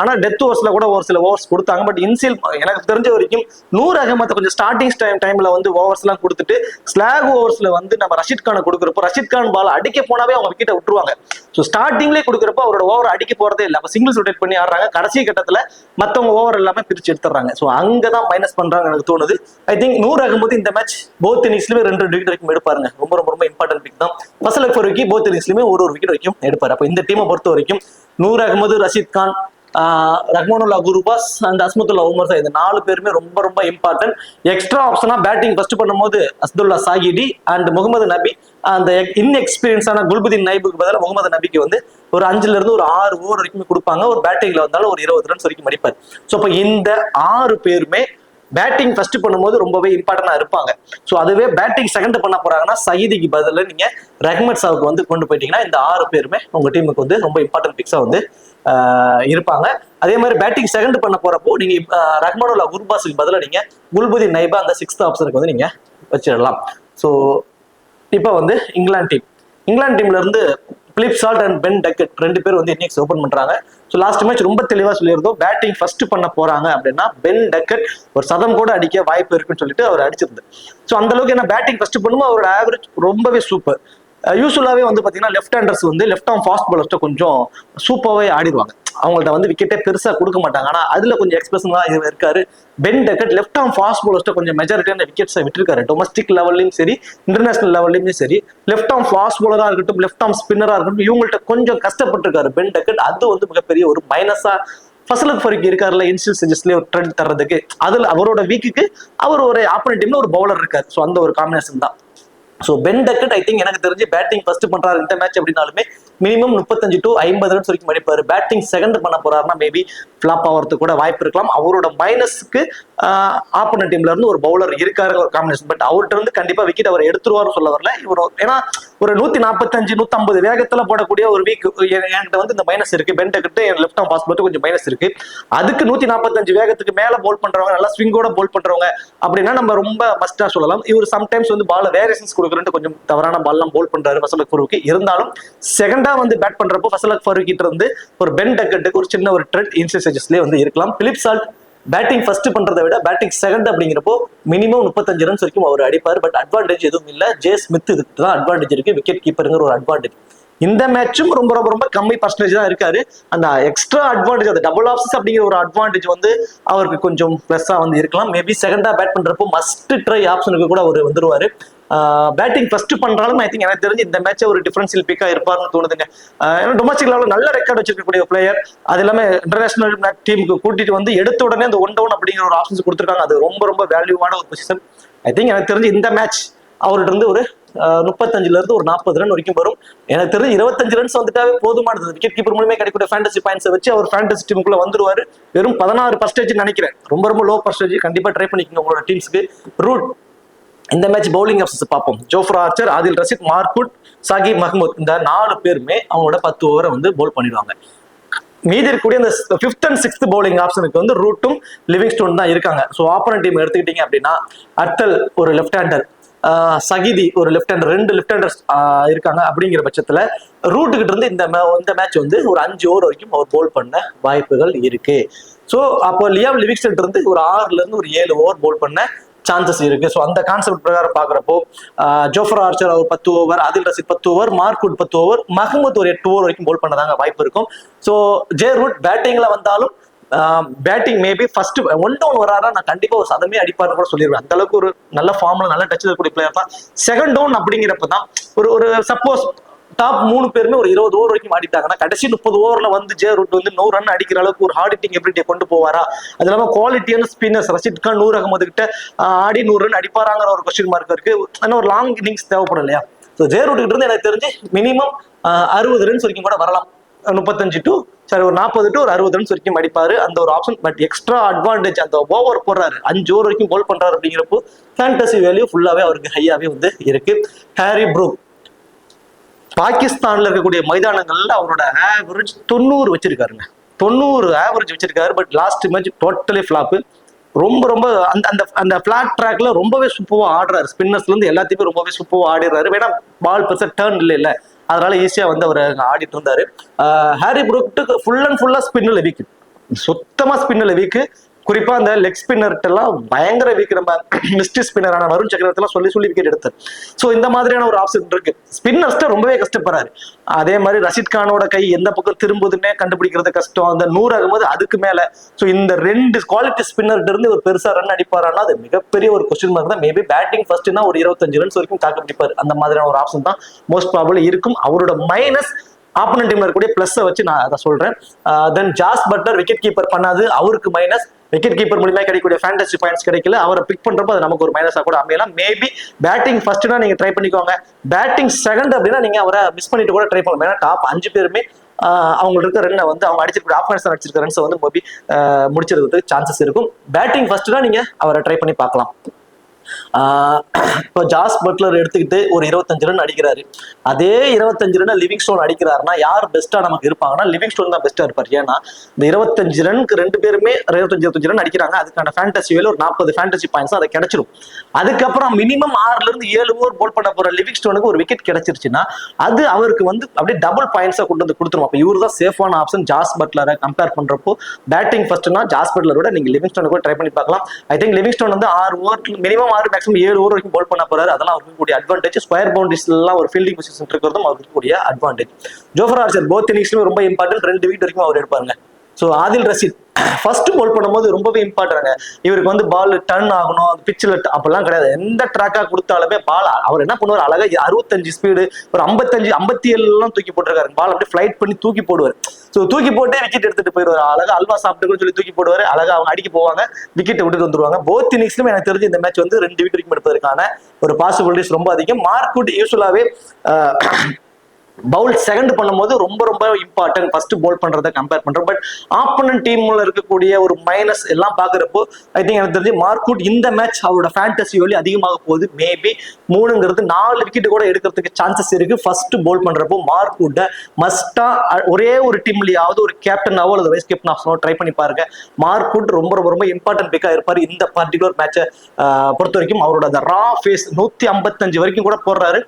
ஆனா டெத் ஓவர்ஸ்ல கூட ஒரு சில ஓவர்ஸ் கொடுத்தாங்க. பட் இன்சியல் எனக்கு தெரிஞ்ச வரைக்கும் நூர் அகமது கொஞ்சம் ஸ்டார்டிங் டைம்ல வந்து ஓவர்ஸ் எல்லாம் கொடுத்துட்டு ஸ்லாக் ஓவர்ஸ்ல வந்து நம்ம ரஷீத் கானை கொடுக்குறப்போ ரஷீத் கான் பால் அடிக்க போனாவே அவங்க விக்கெட்டை விட்டுருவாங்க. ஸோ ஸ்டார்டிங்லேயே கொடுக்குறப்போ அவரோட ஓவர் அடிக்க போறதே இல்லை. அப்போ சிங்கிள்ஸ் ரொட்டேட் பண்ணி ஆடுறாங்க. கடைசி கட்டத்துல மற்றவங்க ஓவர் எல்லாமே பிரிச்சு எடுத்துறாங்க. ஸோ அங்கதான் மைனஸ் பண்றாங்க எனக்கு தோணுது. ஐ திங்க் நூர் அகமது இந்த மேட்ச் போத் இன்னிங்ஸ்லயுமே 2 விக்கெட் வரைக்கும் எடுப்பாருங்க. ரொம்ப ரொம்ப ரொம்ப இம்பார்ட்டன்ட் பிக் தான். ஃபசல் ஃபருக்கி போத் இன்னிங்ஸ்லயுமே ஒரு விக்கெட் வரைக்கும் எடுப்பாரு. அப்ப இந்த டீமை பொறுத்த வரைக்கும் நூர் அகமது, ரஷீத் கான், ரஹ்மானுல்லா குருபாஸ் அண்ட் அஸ்மத்துல்லா உமர் இந்த 4 பேருமே ரொம்ப ரொம்ப இம்பார்ட்டன்ட். எக்ஸ்ட்ரா ஆப்ஷனா பேட்டிங் ஃபர்ஸ்ட் பண்ணும்போது அஸ்துல்லா சாகிடி அண்ட் முகமது நபி, அந்த இன்எக்ஸ்பீரியன்ஸான குல்புதீன் நைபுக்கு பதிலாக முகமது நபிக்கு வந்து ஒரு 5ல இருந்து ஒரு 6 ஓவர் வரைக்கும் கொடுப்பாங்க. ஒரு பேட்டிங்ல வந்தாலும் ஒரு 20 ரன்ஸ் வரைக்கும் அடிப்பார். ஸோ அப்ப இந்த 6 பேருமே பேட்டிங் ஃபர்ஸ்ட் பண்ணும்போது ரொம்பவே இம்பார்ட்டன்டா இருப்பாங்க. ஸோ அதுவே பேட்டிங் செகண்ட் பண்ண போறாங்கன்னா சயீதிக்கு பதில் நீங்க ரஹ்மத் ஷாவுக்கு வந்து கொண்டு போயிட்டீங்கன்னா இந்த 6 பேருமே உங்க டீமுக்கு வந்து ரொம்ப இம்பார்ட்டன்ட் பிக்ஸா வந்து இருப்பாங்க. அதே மாதிரி பேட்டிங் செகண்ட் பண்ண போறப்போ நீங்க ரஹ்மானுல்லா குர்பாஸுக்கு பதிலாக நீங்க குல்புதீன் நைபா அந்த 6th ஆப்ஷனுக்கு வந்து நீங்க வச்சிடலாம். ஸோ இப்போ வந்து இங்கிலாந்து டீம்ல இருந்து Philip Salt and Ben Duckett 2 பேர் வந்து இன்னிங்ஸ் ஓபன் பண்றாங்க. ஸோ லாஸ்ட் மேட்ச் ரொம்ப தெளிவா சொல்லியிருந்தோம். பேட்டிங் ஃபர்ஸ்ட் பண்ண போறாங்க அப்படின்னா பென் டக்கட் ஒரு சதம் கூட அடிக்க வாய்ப்பு இருக்குன்னு சொல்லிட்டு அவர் அடிச்சிருந்தார். ஸோ அந்த அளவுக்கு என்ன பேட்டிங் ஃபர்ஸ்ட் பண்ணும்போது அவரோட ஆவரேஜ் ரொம்பவே சூப்பர். யூஸ்வலாவே வந்து பாத்தீங்கன்னா லெஃப்ட் ஹேண்டர்ஸ் வந்து லெஃப்ட் ஆர்ம் ஃபாஸ்ட் பாலர்ஸ்ட கொஞ்சம் சூப்பராகவே ஆடிடுவாங்க. அவங்கள்ட்ட வந்து விக்கெட்டே பெருசா கொடுக்க மாட்டாங்க. ஆனா அதுல கொஞ்சம் எக்ஸ்பிரஷன் தான் இருக்காரு Ben Duckett. Left arm fast பாலர்ஸ்ட கொஞ்சம் மெஜாரிட்டியான விக்கெட்ஸை விட்டுருக்காரு. டொமஸ்டிக் லெவல்லையும் சரி, இன்டர்நேஷனல் லெவல்லையும் சரி. லெஃப்ட் ஆர்ம் ஃபாஸ்ட் பாலரா இருக்கட்டும், லெஃப்ட் ஆர்ம் ஸ்பின்னரா இருக்கட்டும், இவங்கள்ட்ட கொஞ்சம் கஷ்டப்பட்டிருக்காரு பென் டக்கட். அது வந்து மிகப்பெரிய ஒரு மைனஸா ஃபசல் ஃபருக்கி இருக்காருல இன்ஸ்டில் ஸ்டேஜஸ்லயே ஒரு ட்ரெண்ட் தர்றதுக்கு. அதுல அவரோட வீக்குக்கு அவர் ஒரு ஆப்போனன்ட் டீம்ல ஒரு பவுலர் இருக்காரு. ஸோ அந்த ஒரு காம்பினேஷன் தான். So pen Duckett I think எனக்கு தெரிஞ்சு பேட்டிங் ஃபர்ஸ்ட் பண்றாரு இந்த மேட்ச் அப்படின்னாலுமே மினிமம் 35 to 50 ரன்ஸ் வரைக்கும் அடிப்பாரு. பேட்டிங் செகண்ட் பண்ண போறாருன்னா மேபி ஃபிளாப் ஆகிறதுக்கு கூட வாய்ப்பு இருக்கலாம். அவரோட மைனஸ்க்கு ஆப்போனன்ட் டீம்ல இருந்து ஒரு பவுலர் இருக்காரு ஒரு காம்பினேஷன். பட் அவர்கிட்ட இருந்து கண்டிப்பா விக்கெட் அவர் எடுத்துருவாரு சொல்ல வரல. இவர் ஏன்னா ஒரு 145 150 வேகத்துல போடக்கூடிய ஒரு வீக் என்கிட்ட வந்து இந்த மைனஸ் இருக்கு. Ben Duckett left arm fast ball கொஞ்சம் மைனஸ் இருக்கு. அதுக்கு 145 வேகத்துக்கு மேல போல் பண்றவங்க, நல்லா ஸ்விங்கோட போல் பண்றவங்க அப்படின்னா நம்ம ரொம்ப மஸ்டா சொல்லலாம். இவர் சம்டைம்ஸ் வந்து பால் வேரியேஷன்ஸ் கொடுக்குறேன் கொஞ்சம் தவறான பால்லாம் போல் பண்றாரு ஃபசல் ஃபரூக்கி. இருந்தாலும் செகண்டா வந்து பேட் பண்றப்போ ஃபசல் ஃபரூக்கிட்ட இருந்து ஒரு பென் டக்கட்டுக்கு ஒரு சின்ன ஒரு ட்ரெண்ட் இன்சேஜஸ்லேயே வந்து இருக்கலாம். பிலிப் சால்ட் பேட்டிங் ஃபர்ஸ்ட் பண்றதை விட பேட்டிங் செகண்ட் அப்படிங்கிறப்போ மினிமம் 35 ரன்ஸ் வரைக்கும் அவர் அடிப்பார். பட் அட்வான்டேஜ் எதுவும் இல்லை. ஜே ஸ்மித் இதுக்கு தான் அட்வான்டேஜ் இருக்கு, விக்கெட் கீப்பருங்கிற ஒரு அட்வான்டேஜ். இந்த மேட்சும் ரொம்ப ரொம்ப ரொம்ப கம்மி பர்சன்டேஜ் தான் இருக்காரு. அந்த எக்ஸ்ட்ரா அட்வான்டேஜ், அந்த டபுள் ஆப்ஷன்ஸ் அப்படிங்கிற ஒரு அட்வான்டேஜ் வந்து அவருக்கு கொஞ்சம் பிளஸ்ஸா வந்து இருக்கலாம். மேபி செகண்டா பேட் பண்றப்போ மஸ்ட் ட்ரை ஆப்ஷனுக்கு கூட அவர் வந்துருவாரு. பேட்டிங் ஃபர்ஸ்ட் பண்றாலும் ஐ திங்க் எனக்கு தெரிஞ்சு இந்த மேட்சை ஒரு டிஃபரன்ஷியல் பிக்கா இருப்பார்னு தோணுதுங்க. ஏன்னா டொமஸ்டிக் லெவலில் நல்ல ரெக்கார்ட் வச்சிருக்கக்கூடிய பிளேயர், அது இல்லாம இன்டர்நேஷனல் டீமுக்கு கூட்டிட்டு வந்து எடுத்த உடனே அந்த 1 down அப்படிங்கிற ஒரு ஆப்ஷன்ஸ் கொடுத்துருக்காங்க. அது ரொம்ப ரொம்ப வேல்யூவான ஒரு பொசிஷன். ஐ திங்க் எனக்கு தெரிஞ்சு இந்த மேட்ச் அவர்கிட்ட இருந்து ஒரு 35 இருந்து ஒரு 40 ரன் வரைக்கும் வரும். எனக்கு தெரிஞ்சு 25 ரன்ஸ் வந்துட்டாவே போதுமானது. விக்கெட் கீப்பர் மூலமே கிடைக்கூடிய ஃபேண்டசி பாயிண்ட்ஸை வச்சு அவர் ஃபேண்டசி டீமுக்குள்ள வந்துருவாரு. வெறும் 16% நினைக்கிறேன், ரொம்ப ரொம்ப லோ பர்சன்டேஜ். கண்டிப்பா ட்ரை பண்ணிக்கோங்க உங்களோட டீம்ஸ்க்கு. ரூட் இந்த மேட்ச் பவுலிங் ஆப்ஷன்ஸ் பார்ப்போம். Jofra Archer, Adil Rashid, Mark Wood, Saqib Mahmood இந்த 4 பேருமே அவங்களோட 10 ஓவரை வந்து பவுல் பண்ணிடுவாங்க. மீதி இருக்கக்கூடிய இந்த 5th and 6th பவுலிங் ஆப்ஷனுக்கு வந்து ரூட்டும் லிவிங்ஸ்டோன் தான் இருக்காங்க. ஸோ ஆப்போனன்ட் டீம் எடுத்துக்கிட்டீங்க அப்படின்னா அட்டல் ஒரு லெஃப்ட் ஹேண்டர், சகிதி ஒரு லெஃப்ட் ஹேண்டர், 2 லெஃப்ட் ஹேண்டர்ஸ் இருக்காங்க. அப்படிங்கிற பட்சத்துல ரூட்டுக்கிட்ட இருந்து இந்த மேட்ச் வந்து ஒரு 5 ஓவர் வரைக்கும் அவர் போல் பண்ண வாய்ப்புகள் இருக்கு. ஸோ அப்போ லியாம் லிவிங்ஸ்டன் இருந்து ஒரு 6ல இருந்து ஒரு 7 ஓவர் போல் பண்ண சான்சஸ் இருக்கு. ஸோ அந்த கான்செப்ட் பிரகாரம் பாக்குறப்போ ஜோஃப்ரா ஆர்ச்சர் அவர் 10 over, Adil Rashid 10 over, Mark Wood 10 over, Mahmood ஒரு 8 ஓவர் வரைக்கும் போல் பண்ணதாங்க வாய்ப்பு இருக்கும். ஸோ ஜே ரூட் பேட்டிங்ல வந்தாலும் பேட்டிங் மேபி ஃபர்ஸ்ட் 1 down வராரா நான் கண்டிப்பா ஒரு சதமே அடிப்பாருன்னு கூட சொல்லிடுவேன். அந்த அளவுக்கு ஒரு நல்ல ஃபார்ம்ல நல்ல டச் இருக்கக்கூடிய பிளேயர் தான். செகண்ட் டவுன் அப்படிங்கிறப்ப தான் ஒரு சப்போஸ் டாப் 3 பேருமே ஒரு 20 ஓவர் வரைக்கும் ஆடிட்டாங்கன்னா கடைசி 30 ஓவர்ல வந்து ஜே ரூட் வந்து 100 ரன் அடிக்கிற அளவுக்கு ஒரு ஹார்ட் ஹிட்டிங் எபிலிட்டியை கொண்டு போவாரா? அது இல்லாம குவாலிட்டியான ஸ்பின்னர்ஸ் ரஷீத் கான், நூர் அகமது கிட்ட ஆடி 100 ரன் அடிப்பாராங்கிற ஒரு கொஸ்டின் மார்க் இருக்கு. ஆனால் ஒரு லாங் இன்னிங்ஸ் தேவைப்படும் இல்லையா? ஸோ ஜே ரூட் கிட்ட இருந்து எனக்கு தெரிஞ்சு மினிமம் 60 ரன்ஸ் வரைக்கும் கூட வரலாம். 35 to ஒரு 40 to ஒரு 60 ரன்ஸ் வரைக்கும் அடிப்பாரு அந்த ஒரு ஆப்ஷன். பட் எக்ஸ்ட்ரா அட்வான்டேஜ் அந்த ஓவர் போடுறாரு, 5 ஓவர் வரைக்கும் போல் பண்றாரு அப்படிங்கிறப்போ ஃபேண்டசி வேல்யூ ஃபுல்லாவே அவருக்கு ஹையாவே வந்து இருக்கு. ஹாரி ப்ரூக் பாகிஸ்தான்ல இருக்கக்கூடிய மைதானங்கள்ல அவரோட ஆவரேஜ் 90 வச்சிருக்காருங்க. 90 ஆவரேஜ் வச்சிருக்காரு. But last match totally flop. ரொம்ப ரொம்ப அந்த பிளாட் ட்ராக்ல ரொம்பவே சூப்பரா ஆடுறாரு. ஸ்பின்னர்ஸ்ல இருந்து எல்லாத்தையுமே ரொம்பவே சூப்பரா ஆடிடுறாரு. வேணா பால் பெருசா டேர்ன் இல்ல, அதனால ஈஸியா வந்து அவர் ஆடிட்டு இருந்தாரு. ஹாரி ப்ரூக்கு ஃபுல் அண்ட் ஃபுல்லா ஸ்பின்ல வீக், சுத்தமா ஸ்பின்ல வீக்கு. குறிப்பா அந்த லெக் ஸ்பின்னர்கிட்ட எல்லாம் பயங்கர வீக். நம்ம மிஸ்டி ஸ்பின்னரான வருண் சக்கரவர்த்தி சொல்லி விக்கெட் எடுத்தார். ஸோ இந்த மாதிரியான ஒரு ஆப்ஷன் இருக்கு. ஸ்பின்னர்ஸ்ட ரொம்பவே கஷ்டப்படுறாரு. அதே மாதிரி ரஷீத் கானோட கை எந்த பக்கம் திரும்புதுன்னே கண்டுபிடிக்கிறது கஷ்டம். அந்த 100 ஆகும்போது அதுக்கு மேல. ஸோ இந்த 2 குவாலிட்டி ஸ்பின்னர்கிட்ட இருந்து ஒரு பெருசா ரன் அடிப்பாரான்னா அது மிகப்பெரிய ஒரு கொஸ்டின் மார்க் தான். மேபி பேட்டிங் ஃபர்ஸ்ட்னா ஒரு 25 ரன்ஸ் வரைக்கும் தாக்கு பிடிப்பாரு. அந்த மாதிரியான ஒரு ஆப்ஷன் தான் மோஸ்ட் ப்ராபபிள் இருக்கும். அவரோட மைனஸ் ஆப்போனன்ட் டீம்ல இருக்கக்கூடிய பிளஸ் வச்சு நான் அதை சொல்றேன். தென் ஜாஸ் பட்லர் விக்கெட் கீப்பர் பண்ணாது, அவருக்கு மைனஸ். விக்கெட் கீப்பர் மூலமா கிடைக்கக்கூடிய ஃபேண்டசி பாயிண்ட்ஸ் கிடைக்கல, அவரை பிக் பண்றப்போ அது நமக்கு ஒரு மைனஸா கூட அமையலாம். மேபி பேட்டிங் ஃபர்ஸ்ட்னா நீங்க ட்ரை பண்ணிக்கோங்க. பேட்டிங் செகண்ட் அப்படின்னா நீங்க அவரை மிஸ் பண்ணிட்டு கூட ட்ரை பண்ணலாம். ஏன்னா டாப் 5 பேருமே அவங்களுக்கு இருக்க ரன்னை வந்து அவங்க அடிச்சிருக்க ஆப்கானிஸ்தான் அடிச்சிருக்க ரன்ஸை வந்து மேபி முடிச்சிருக்கிறதுக்கு சான்சஸ் இருக்கும். பேட்டிங் ஃபர்ஸ்ட்னா நீங்க அவரை ட்ரை பண்ணி பார்க்கலாம். இப்போ ஜாஸ் பட்லர் எடுத்துக்கிட்டு ஒரு 25 ரன் அடிக்கிறாரு. அதே 25 ரன் லிவிங்ஸ்டோன் அடிக்கிறாருன்னா யார் பெஸ்டா நமக்கு இருப்பாங்கன்னா லிவிங்ஸ்டோன் தான் பெஸ்டா இருப்பார். ஏன்னா இந்த 25 ரனுக்கு 2 பேருமே 25 ரன் அடிக்கிறாங்க. அதுக்கான ஃபேண்டசி வேலை ஒரு 40 ஃபேண்டசி பாயிண்ட்ஸ் அதை கிடைச்சிடும். அதுக்கப்புறம் மினிமம் 6ல இருந்து 7 ஓவர் போல் பண்ண போற லிவிங்ஸ்டோனுக்கு ஒரு விக்கெட் கிடைச்சிருச்சுன்னா அது அவருக்கு வந்து அப்படியே டபுள் பாயிண்ட்ஸா கொண்டு வந்து கொடுத்துரும். அப்போ இவரு தான் சேஃபான ஆப்ஷன் ஜாஸ் பட்லரை கம்பேர் பண்றப்போ. பேட்டிங் ஃபர்ஸ்ட்னா ஜாஸ் பட்லரோட நீங்க லிவிங்ஸ்டோனை கூட ட்ரை பண்ணி பார்க்கலாம். ஐ திங்க் லிவிங்ஸ்டோன் வந்து 6 ஓவர் மினிமம் 6 மேக்ஸிமம் 7 ஓவர் வரைக்கும் போல் பண்ண போறாரு. அதெல்லாம் அவருக்கு கூடிய அட்வான்டேஜ். ஸ்கொயர் பவுண்டரிஸ்ல எல்லாம் ஒரு ஃபீல்டிங் பொசிஷன் இருக்கிறதும் அவருக்கு கூடிய அட்வான்டேஜ். ஜோஃப்ரா ஆர்ச்சர் போத் இன்னிங்ஸ்லயும் ரொம்ப இம்பார்ட்டன்ட். 2 விக்கெட் வரைக்கும் அவர் எடுப்பாருங்க. So Adil Rashid first ball பண்ணும்போது ரொம்பவே இம்பார்ட்டன்ட். இவருக்கு வந்து பால் டர்ன் ஆகணும், அந்த பிச்சில் அப்பெல்லாம் கிடையாது. எந்த ட்ராக்கா கொடுத்தாலுமே பால் அவர் என்ன பண்ணுவார், அழகா 65 ஸ்பீடு, ஒரு 55 57 தூக்கி போட்டிருக்காரு. பால் அப்படியே ஃபிளைட் பண்ணி தூக்கி போடுவார். ஸோ தூக்கி போட்டே விக்கெட் எடுத்துட்டு போயிடுவார். அழகா அல்வா சாப்பிட்டுன்னு சொல்லி தூக்கி போடுவார். அழகா அவங்க அடிக்க போவாங்க, விக்கெட்டை விட்டுட்டு வந்துருவாங்க. போத் இன்னிங்ஸ்லும் எனக்கு தெரிஞ்சு இந்த மேட்ச் வந்து 2 விக்கெட் எடுப்பதற்கான ஒரு பாசிபிலிட்டிஸ் ரொம்ப அதிகம். மார்க்வுட் யூஸ்வலாவே பவுல் செகண்ட் பண்ணும்போது ரொம்ப ரொம்ப இம்பார்ட்டன்ட் ஃபர்ஸ்ட் பால் பண்றதை கம்பேர் பண்றோம். பட் ஆப்போனன்ட் டீம்ல இருக்கக்கூடிய ஒரு மைனஸ் எல்லாம் பாக்குறப்போ ஐ திங்க் எனக்கு தெரிஞ்சு மார்க்வுட் இந்த மேட்ச் அவரோட ஃபேண்டசி வேல்யூ அதிகமாக போகுது. மேபி 3ங்கிறது 4 விக்கெட் கூட எடுக்கிறதுக்கு சான்சஸ் இருக்கு. ஃபர்ஸ்ட் பால் பண்றப்போ மார்க்வுட்டை மஸ்டா ஒரே ஒரு டீம்லயாவது ஒரு கேப்டனாவோ அல்லது வைஸ் கேப்டனாவோ ட்ரை பண்ணி பாருங்க. மார்க்வுட் ரொம்ப ரொம்ப ரொம்ப இம்பார்ட்டன்ட் பிக்கா இருப்பாரு இந்த பர்டிகுலர் மேட்சை பொறுத்த வரைக்கும். அவரோட அந்த ரா ஃபேஸ் 155 வரைக்கும் கூட போடுறாரு.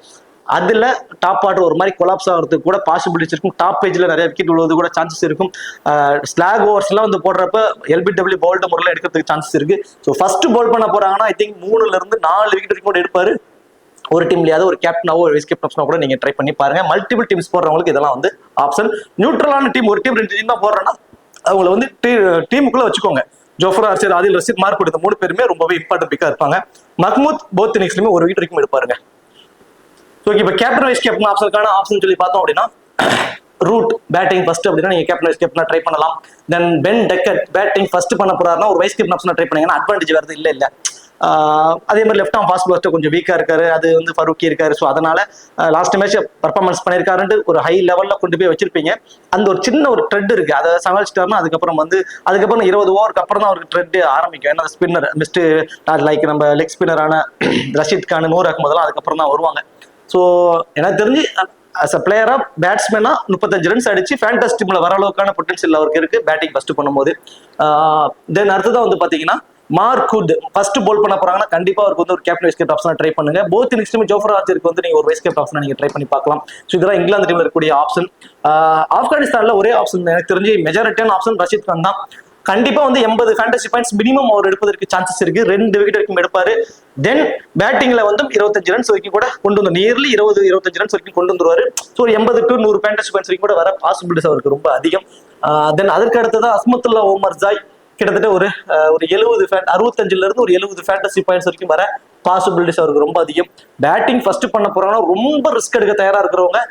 அதுல டாப் ஆர்டர் ஒரு மாதிரி கொலாப்ஸ் ஆகிறதுக்கு கூட பாசிபிலிட்டிஸ் இருக்கும். டாப் பேஜ்ல நிறைய விக்கெட் விழுவது கூட சான்சஸ் இருக்கும். ஸ்லாக் ஓவர்ஸ் எல்லாம் வந்து போடுறப்ப எல்பிடபிள்யூ பவுல்டு முறையில் எடுக்கிறதுக்கு சான்சஸ் இருக்கு. ஸோ ஃபர்ஸ்ட் பால் பண்ண போறாங்கன்னா ஐ திங்க் 3ல இருந்து 4 விக்கெட் வரைக்கும் கூட எடுப்பாரு. ஒரு டீம்லயாவது ஒரு கேப்டனாவோ ஒரு வைஸ் கேப்டனோ கூட நீங்க ட்ரை பண்ணி பாருங்க. மல்டிபிள் டீம்ஸ் போடுறவங்களுக்கு இதெல்லாம் வந்து ஆப்ஷன். நியூட்ரலான டீம், ஒரு டீம் 2 டீம் தான் போடுறேன்னா அவங்களை வந்து டீமுக்குள்ள வச்சுக்கோங்க. Jofra Archer, Adil Rashid, Mark Wood இந்த 3 பேருமே ரொம்பவே இம்பார்ட்டன்ட் பிக்கா இருப்பாங்க. மஹ்மூத் போத் இன்னிங்ஸ்லயுமே ஒரு விக்கெட் வரைக்கும் எடுப்பாருங்க. ஸோ இப்போ கேப்டன் வைஸ் கேப்டன் ஆப்ஷனுக்கான ஆப்ஷன் சொல்லி பார்த்தோம் அப்படின்னா ரூட் பேட்டிங் ஃபர்ஸ்ட் அப்படின்னா நீங்க கேப்டன் வைஸ் கேப்டனா ட்ரை பண்ணலாம். தென் பென் டெக்கட் பேட்டிங் ஃபர்ஸ்ட் பண்ண போறாருன்னா ஒரு வைஸ் கேப்டன் ஆப்ஷனா ட்ரை பண்ணீங்கன்னா அட்வான்டேஜ் வருது இல்ல. அதே மாதிரி லெஃப்ட் ஆம் ஃபாஸ்ட் பாஸ்டர் கொஞ்சம் வீக்கா இருக்காரு, அது வந்து ஃபரூக்கி இருக்காரு. ஸோ அதனால லாஸ்ட் மேட்ச் பர்ஃபார்மன்ஸ் பண்ணியிருக்காருன்ட்டு ஒரு ஹை லெவல்ல கொண்டு போய் வச்சிருப்பீங்க. அந்த ஒரு சின்ன ஒரு ட்ரெட் இருக்கு, அதை சமாளிச்சிட்டாருன்னா அதுக்கப்புறம் 20 ஓவருக்கு அப்புறம் தான் அவருக்கு ட்ரெட் ஆரம்பிக்கும். ஏன்னா ஸ்பின்னர் மிஸ்ட் லைக் நம்ம லெக் ஸ்பின்னரான ரஷீத் கான், நூர் அகமதுலாம் அதுக்கப்புறம் தான் வருவாங்க. ஸோ எனக்கு தெரிஞ்சு அஸ் அ பிளேயரா பேட்ஸ்மேனா 35 ரன்ஸ் அடிச்சு ஃபேண்டசி டீம்ல வர அளவுக்கான பொட்டன்ஷியல் அவருக்கு இருக்கு பேட்டிங் ஃபர்ஸ்ட் பண்ணும்போது. தென் அடுத்ததான் வந்து பாத்தீங்கன்னா மார்க்வுட் ஃபர்ஸ்ட் பால் பண்ண போறாங்கன்னா கண்டிப்பா அவருக்கு வந்து ஒரு கேப்டன் வைஸ் கேப்டன் ஆப்ஷனா ட்ரை பண்ணுங்க. போத் இன்னிங்ஸ்லயுமே ஜோஃப்ரா ஆர்ச்சருக்கு வந்து நீங்க ஒரு வைஸ் கேப்டன் ஆப்ஷனா நீங்க ட்ரை பண்ணி பார்க்கலாம். ஸோ இதெல்லாம் இங்கிலாந்து டீம்ல இருக்கக்கூடிய ஆப்ஷன். ஆப்கானிஸ்தான்ல ஒரே ஆப்ஷன் எனக்கு தெரிஞ்சு மெஜாரிட்டியான ஆப்ஷன் ரஷீத் கான் தான். கண்டிப்பா வந்து 80 ஃபேண்டசி பாயிண்ட்ஸ் மினிமம் அவர் எடுப்பதற்கு சான்சஸ் இருக்கு. 2 விக்கெட் வரைக்கும் எடுப்பாரு. தென் பேட்டிங்ல வந்து 25 ரன்ஸ் வரைக்கும் கூட கொண்டு வந்து நியர்லி 20-25 ரன்ஸ் வரைக்கும் கொண்டு வந்துருவாரு. ஸோ 80 to 100 ஃபேண்டசி பாயிண்ட்ஸ் வரைக்கும் கூட வர பாசிபிலிட்டிஸ் அவருக்கு ரொம்ப அதிகம். தென் அதற்கு அடுத்ததான் அஸ்மத்துல்லா ஓமர் ஜாய் கிட்டத்தட்ட ஒரு 65ல இருந்து ஒரு 70 ஃபேண்டசி பாயிண்ட்ஸ் வரைக்கும் வர பாசிபிலிட்டிஸ் அவருக்கு ரொம்ப அதிகம். பேட்டிங் ஃபர்ஸ்ட் பண்ண போறாங்கன்னா ரொம்ப ரிஸ்க் எடுக்க தயாரா இருக்கிறவங்க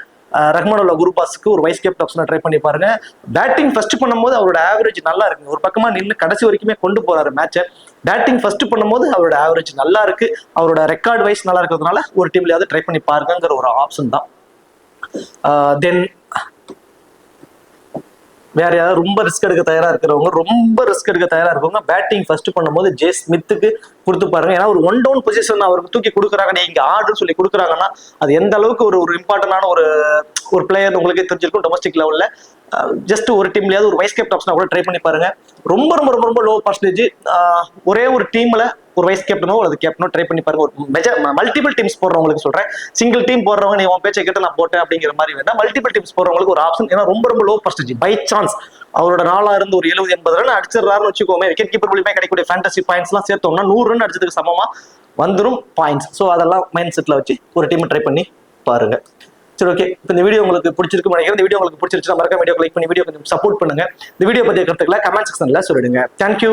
ரஹ்மானுல்லா குருபாஸ்க்கு ஒரு வைஸ் கேப்டன் ஆப்ஷனா ட்ரை பண்ணி பாருங்க. பேட்டிங் ஃபர்ஸ்ட் பண்ணும்போது அவரோட ஆவரேஜ் நல்லா இருக்கு. ஒரு பக்கமா நின்று கடைசி வரைக்குமே கொண்டு போறாரு மேட்சை. பேட்டிங் ஃபர்ஸ்ட் பண்ணும்போது அவரோட ஆவரேஜ் நல்லா இருக்கு. அவரோட ரெக்கார்ட் வைஸ் நல்லா இருக்கிறதுனால ஒரு டீம்லயாவது ட்ரை பண்ணி பாருங்கிற ஒரு ஆப்ஷன் தான். தென் வேற யாராவது ரொம்ப ரிஸ்க் எடுக்க தயாரா இருக்கிறவங்க பேட்டிங் ஃபர்ஸ்ட் பண்ணும்போது ஜே ஸ்மித்துக்கு கொடுத்து பாருங்க. ஏன்னா ஒரு 1 டவுன் பொசிஷன் அவருக்கு தூக்கி கொடுக்குறாங்க, நீங்க ஆடுன்னு சொல்லி கொடுக்குறாங்கன்னா அது எந்த அளவுக்கு ஒரு இம்பார்ட்டன்டான ஒரு பிளேயர் உங்களுக்கே தெரிஞ்சிருக்கும். டொமஸ்டிக் லெவல்ல ஜஸ்ட் ஒரு டீம்லயாவது ஒரு வைஸ் கேப்டன் ஆப்ஷனா கூட ட்ரை பண்ணி பாருங்க. ரொம்ப ரொம்ப ரொம்ப ரொம்ப லோ பர்சன்டேஜ். ஒரே ஒரு டீம்ல ஒரு வைஸ் கேப்டனோ அல்லது கேப்டனோ ட்ரை பண்ணி பாருங்க. ஒரு மல்டிபிள் டீம்ஸ் போடுறவங்களுக்கு சொல்றேன். சிங்கிள் டீம் போடுறவங்க நீ உன் பேச்சை கேட்டு நான் போட்டேன் அப்படிங்கிற மாதிரி வேண்டாம். மல்டிபிள் டீம்ஸ் போடுறவங்களுக்கு ஒரு ஆப்ஷன். ஏன்னா ரொம்ப ரொம்ப லோ பர்சன்டேஜ். பை சான்ஸ் அவரோட 4 இருந்து ஒரு 70-80 ரன் அடிச்சிடறாருன்னு வச்சுக்கோமே, விக்கெட் கீப்பர் மூலியமா கிடைக்கக்கூடிய ஃபேண்டசி பாயிண்ட்ஸ் எல்லாம் சேர்த்தோம்னா 100 ரன் அடிச்சதுக்கு சமமா வந்துடும் பாயிண்ட்ஸ். ஸோ அதெல்லாம் மைண்ட் செட்ல வச்சு ஒரு டீம் ட்ரை பண்ணி பாருங்க. சரி, ஓகே. இந்த வீடியோ உங்களுக்கு பிடிச்சிருக்கு நினைக்கிறேன். இந்த வீடியோ உங்களுக்கு பிடிச்சிருச்சுன்னா மறக்காம வீடியோ லைக் பண்ணி வீடியோ கொஞ்சம் சப்போர்ட் பண்ணுங்க. இந்த வீடியோ பத்திய கருத்துக்களை கமெண்ட் செக்ஷன்ல சொல்லிடுங்க. தேங்க்யூ.